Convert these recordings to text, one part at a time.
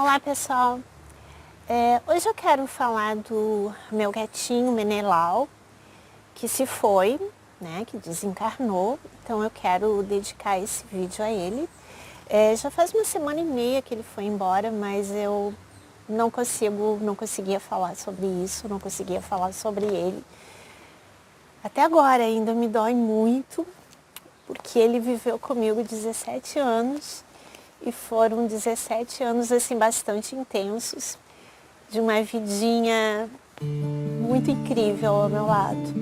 Olá pessoal, hoje eu quero falar do meu gatinho Menelau, que se foi, né, que desencarnou, então eu quero dedicar esse vídeo a ele. Já faz uma semana e meia que ele foi embora, mas eu não conseguia falar sobre isso, não conseguia falar sobre ele. Até agora ainda me dói muito, porque ele viveu comigo 17 anos. E foram 17 anos assim bastante intensos, de uma vidinha muito incrível ao meu lado.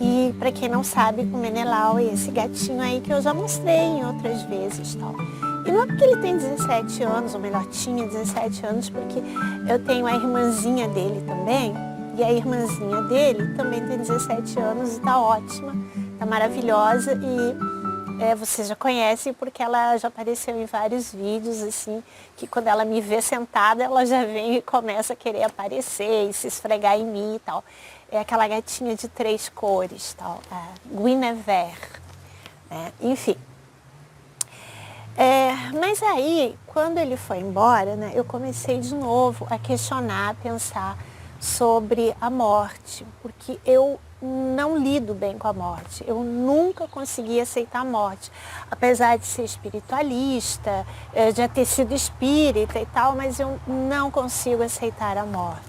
E para quem não sabe, o Menelau é esse gatinho aí que eu já mostrei em outras vezes, tal. E não é porque ele tem 17 anos, ou melhor, tinha 17 anos, porque eu tenho a irmãzinha dele também, e a irmãzinha dele também tem 17 anos e tá ótima, tá maravilhosa e você já conhece porque ela já apareceu em vários vídeos, assim, que quando ela me vê sentada, ela já vem e começa a querer aparecer e se esfregar em mim e tal. É aquela gatinha de 3 cores, tal, a Guinevere, né? Enfim. Mas aí, quando ele foi embora, né, eu comecei de novo a questionar, a pensar sobre a morte, porque eu não lido bem com a morte, eu nunca consegui aceitar a morte, apesar de ser espiritualista, já ter sido espírita e tal, mas eu não consigo aceitar a morte.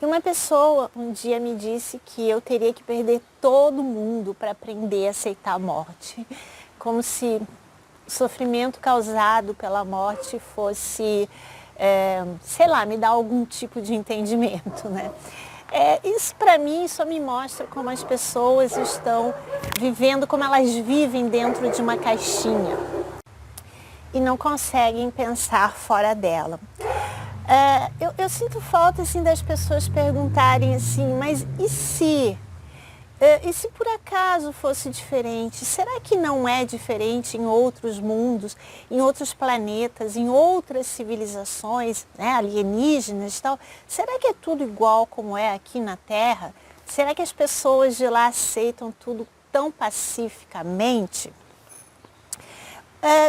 E uma pessoa um dia me disse que eu teria que perder todo mundo para aprender a aceitar a morte, como se o sofrimento causado pela morte fosse, sei lá, me dar algum tipo de entendimento, né? Isso para mim só me mostra como as pessoas estão vivendo, como elas vivem dentro de uma caixinha e não conseguem pensar fora dela. Eu sinto falta assim, das pessoas perguntarem assim, mas e se? E se por acaso fosse diferente? Será que não é diferente em outros mundos, em outros planetas, em outras civilizações, né, alienígenas e tal? Será que é tudo igual como é aqui na Terra? Será que as pessoas de lá aceitam tudo tão pacificamente?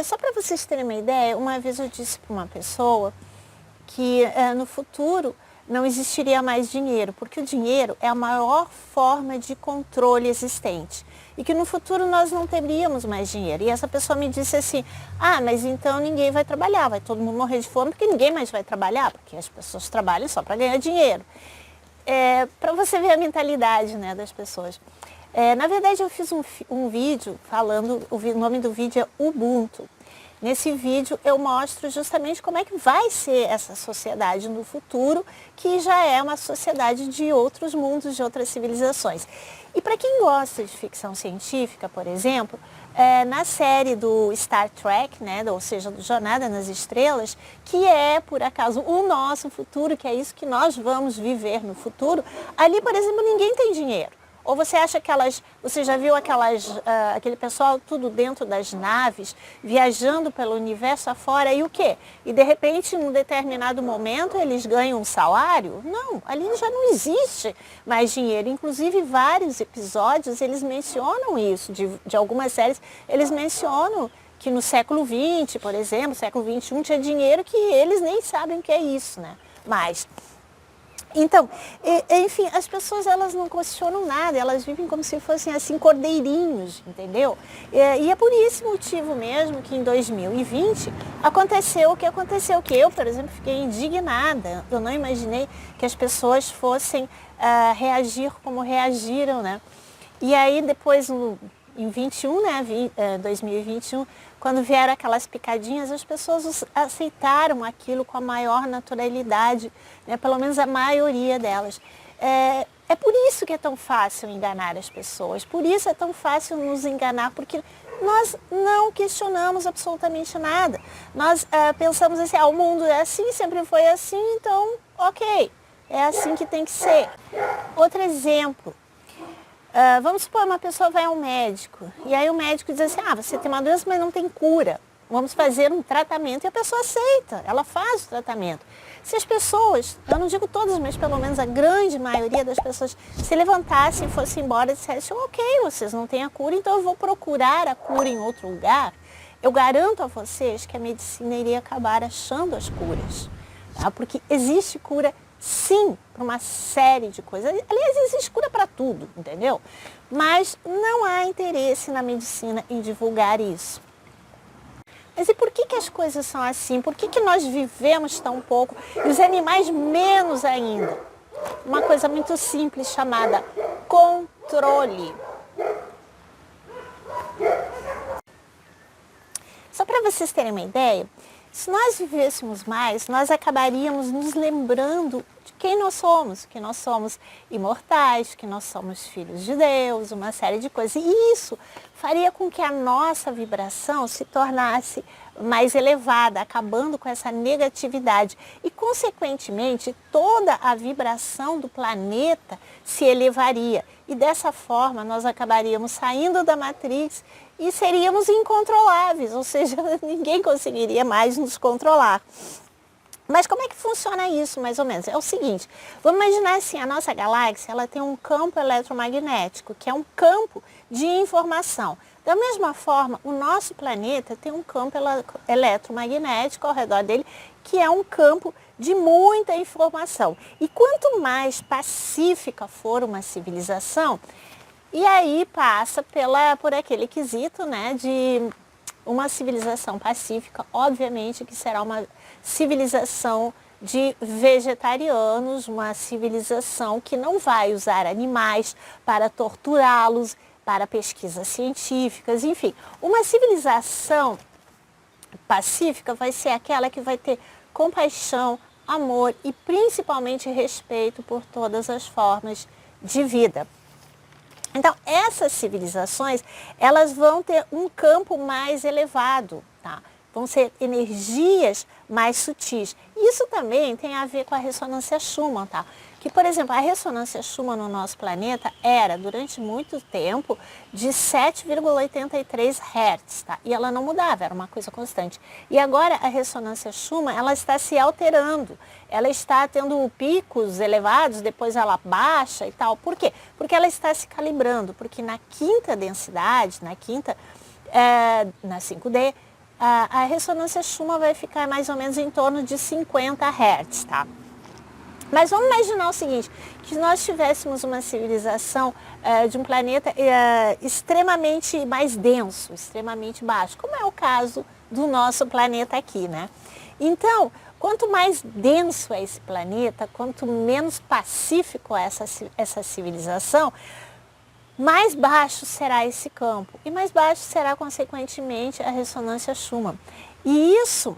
Só para vocês terem uma ideia, uma vez eu disse para uma pessoa que no futuro não existiria mais dinheiro, porque o dinheiro é a maior forma de controle existente. E que no futuro nós não teríamos mais dinheiro. E essa pessoa me disse assim, mas então ninguém vai trabalhar, vai todo mundo morrer de fome, porque ninguém mais vai trabalhar, porque as pessoas trabalham só para ganhar dinheiro. Para você ver a mentalidade, né, das pessoas. Na verdade eu fiz um vídeo falando, o nome do vídeo é Ubuntu. Nesse vídeo eu mostro justamente como é que vai ser essa sociedade no futuro, que já é uma sociedade de outros mundos, de outras civilizações. E para quem gosta de ficção científica, por exemplo, na série do Star Trek, né, ou seja, do Jornada nas Estrelas, que é, por acaso, o nosso futuro, que é isso que nós vamos viver no futuro, ali, por exemplo, ninguém tem dinheiro. Ou você acha você já viu aquele pessoal tudo dentro das naves, viajando pelo universo afora e o quê? E de repente, num determinado momento, eles ganham um salário? Não, ali já não existe mais dinheiro. Inclusive, vários episódios, eles mencionam isso, de algumas séries, eles mencionam que no século XX, por exemplo, século XXI, tinha dinheiro que eles nem sabem o que é isso, né? Mas... Então, enfim, as pessoas elas não questionam nada, elas vivem como se fossem assim cordeirinhos, entendeu? E é por esse motivo mesmo que em 2020 aconteceu o que aconteceu, que eu, por exemplo, fiquei indignada. Eu não imaginei que as pessoas fossem reagir como reagiram, né? E aí depois em 21, né, 2021, quando vieram aquelas picadinhas, as pessoas aceitaram aquilo com a maior naturalidade, né, pelo menos a maioria delas. É por isso que é tão fácil enganar as pessoas, por isso é tão fácil nos enganar, porque nós não questionamos absolutamente nada. Nós pensamos assim, o mundo é assim, sempre foi assim, então, ok, é assim que tem que ser. Outro exemplo. Vamos supor, uma pessoa vai ao médico, e aí o médico diz assim, você tem uma doença, mas não tem cura. Vamos fazer um tratamento, e a pessoa aceita, ela faz o tratamento. Se as pessoas, eu não digo todas, mas pelo menos a grande maioria das pessoas se levantassem, fossem embora e dissessem, ok, vocês não têm a cura, então eu vou procurar a cura em outro lugar. eu garanto a vocês que a medicina iria acabar achando as curas, tá? Porque existe cura sim para uma série de coisas. Aliás, existe cura para tudo, entendeu? Mas não há interesse na medicina em divulgar isso. Mas e por que as coisas são assim? Por que nós vivemos tão pouco e os animais menos ainda? Uma coisa muito simples chamada controle. Só para vocês terem uma ideia, se nós vivêssemos mais, nós acabaríamos nos lembrando de quem nós somos, que nós somos imortais, que nós somos filhos de Deus, uma série de coisas. E isso faria com que a nossa vibração se tornasse mais elevada, acabando com essa negatividade. E, consequentemente, toda a vibração do planeta se elevaria. E dessa forma, nós acabaríamos saindo da matriz e seríamos incontroláveis, ou seja, ninguém conseguiria mais nos controlar. Mas como é que funciona isso, mais ou menos? É o seguinte, vamos imaginar assim, a nossa galáxia, ela tem um campo eletromagnético, que é um campo de informação. Da mesma forma, o nosso planeta tem um campo eletromagnético ao redor dele, que é um campo de muita informação. E quanto mais pacífica for uma civilização, e aí passa por aquele quesito, né, de uma civilização pacífica, obviamente que será uma civilização de vegetarianos, uma civilização que não vai usar animais para torturá-los, para pesquisas científicas, enfim. Uma civilização pacífica vai ser aquela que vai ter compaixão, amor e principalmente respeito por todas as formas de vida. Então, essas civilizações, elas vão ter um campo mais elevado, tá? Vão ser energias mais sutis. Isso também tem a ver com a ressonância Schumann, tá? Que, por exemplo, a ressonância Schumann no nosso planeta era, durante muito tempo, de 7,83 Hz, tá? E ela não mudava, era uma coisa constante. E agora a ressonância Schumann, ela está se alterando. Ela está tendo picos elevados, depois ela baixa e tal. Por quê? Porque ela está se calibrando, porque na quinta densidade, na 5D, a ressonância Schumann vai ficar mais ou menos em torno de 50 Hz, tá? Mas vamos imaginar o seguinte, que nós tivéssemos uma civilização de um planeta extremamente mais denso, extremamente baixo, como é o caso do nosso planeta aqui, né? Então, quanto mais denso é esse planeta, quanto menos pacífico é essa civilização, mais baixo será esse campo e mais baixo será, consequentemente, a ressonância Schumann. E isso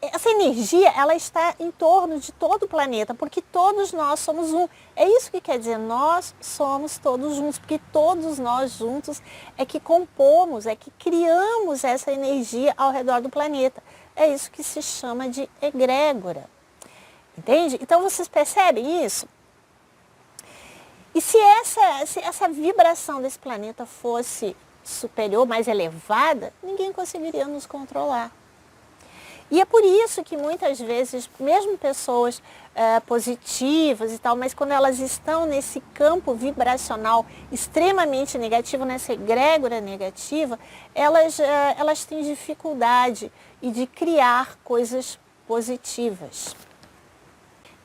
essa energia, ela está em torno de todo o planeta, porque todos nós somos um. É isso que quer dizer, nós somos todos juntos, porque todos nós juntos é que compomos, é que criamos essa energia ao redor do planeta. É isso que se chama de egrégora. Entende? Então, vocês percebem isso? E se essa vibração desse planeta fosse superior, mais elevada, ninguém conseguiria nos controlar. E é por isso que muitas vezes, mesmo pessoas positivas e tal, mas quando elas estão nesse campo vibracional extremamente negativo, nessa egrégora negativa, elas têm dificuldade de criar coisas positivas.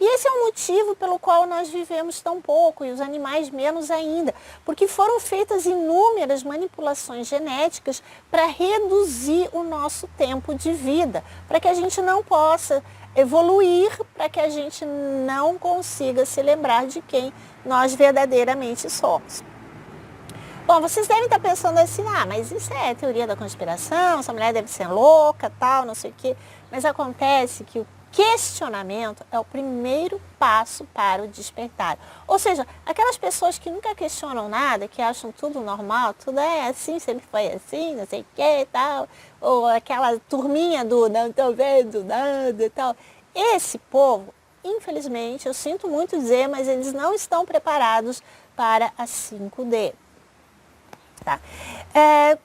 E esse é o motivo pelo qual nós vivemos tão pouco e os animais menos ainda, porque foram feitas inúmeras manipulações genéticas para reduzir o nosso tempo de vida, para que a gente não possa evoluir, para que a gente não consiga se lembrar de quem nós verdadeiramente somos. Bom, vocês devem estar pensando assim, mas isso é teoria da conspiração, essa mulher deve ser louca, tal, não sei o quê, mas acontece que o questionamento é o primeiro passo para o despertar. Ou seja, aquelas pessoas que nunca questionam nada, que acham tudo normal, tudo é assim, sempre foi assim, não sei o que e tal, ou aquela turminha do não estou vendo nada e tal. Esse povo, infelizmente, eu sinto muito dizer, mas eles não estão preparados para a 5D. Tá.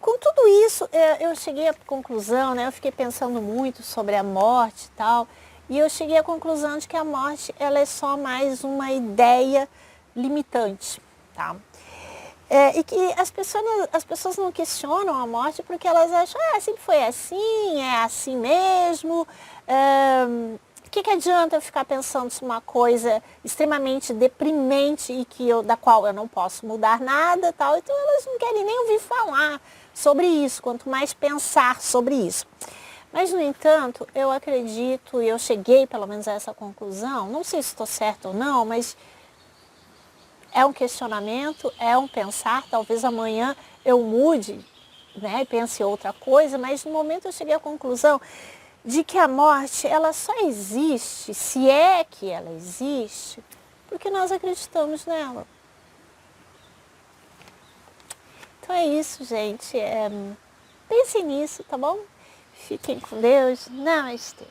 Com tudo isso, eu cheguei à conclusão, né, eu fiquei pensando muito sobre a morte e tal, e eu cheguei à conclusão de que a morte ela é só mais uma ideia limitante. Tá? E que as pessoas não questionam a morte porque elas acham, sempre foi assim, é assim mesmo. O que adianta eu ficar pensando se uma coisa extremamente deprimente e da qual eu não posso mudar nada, tal. Então elas não querem nem ouvir falar sobre isso, quanto mais pensar sobre isso. Mas, no entanto, eu acredito, e eu cheguei pelo menos a essa conclusão, não sei se estou certa ou não, mas é um questionamento, é um pensar, talvez amanhã eu mude, né, e pense outra coisa, mas no momento eu cheguei à conclusão de que a morte, ela só existe, se é que ela existe, porque nós acreditamos nela. Então é isso, gente. Pensem nisso, tá bom? Fiquem com Deus. Namastê.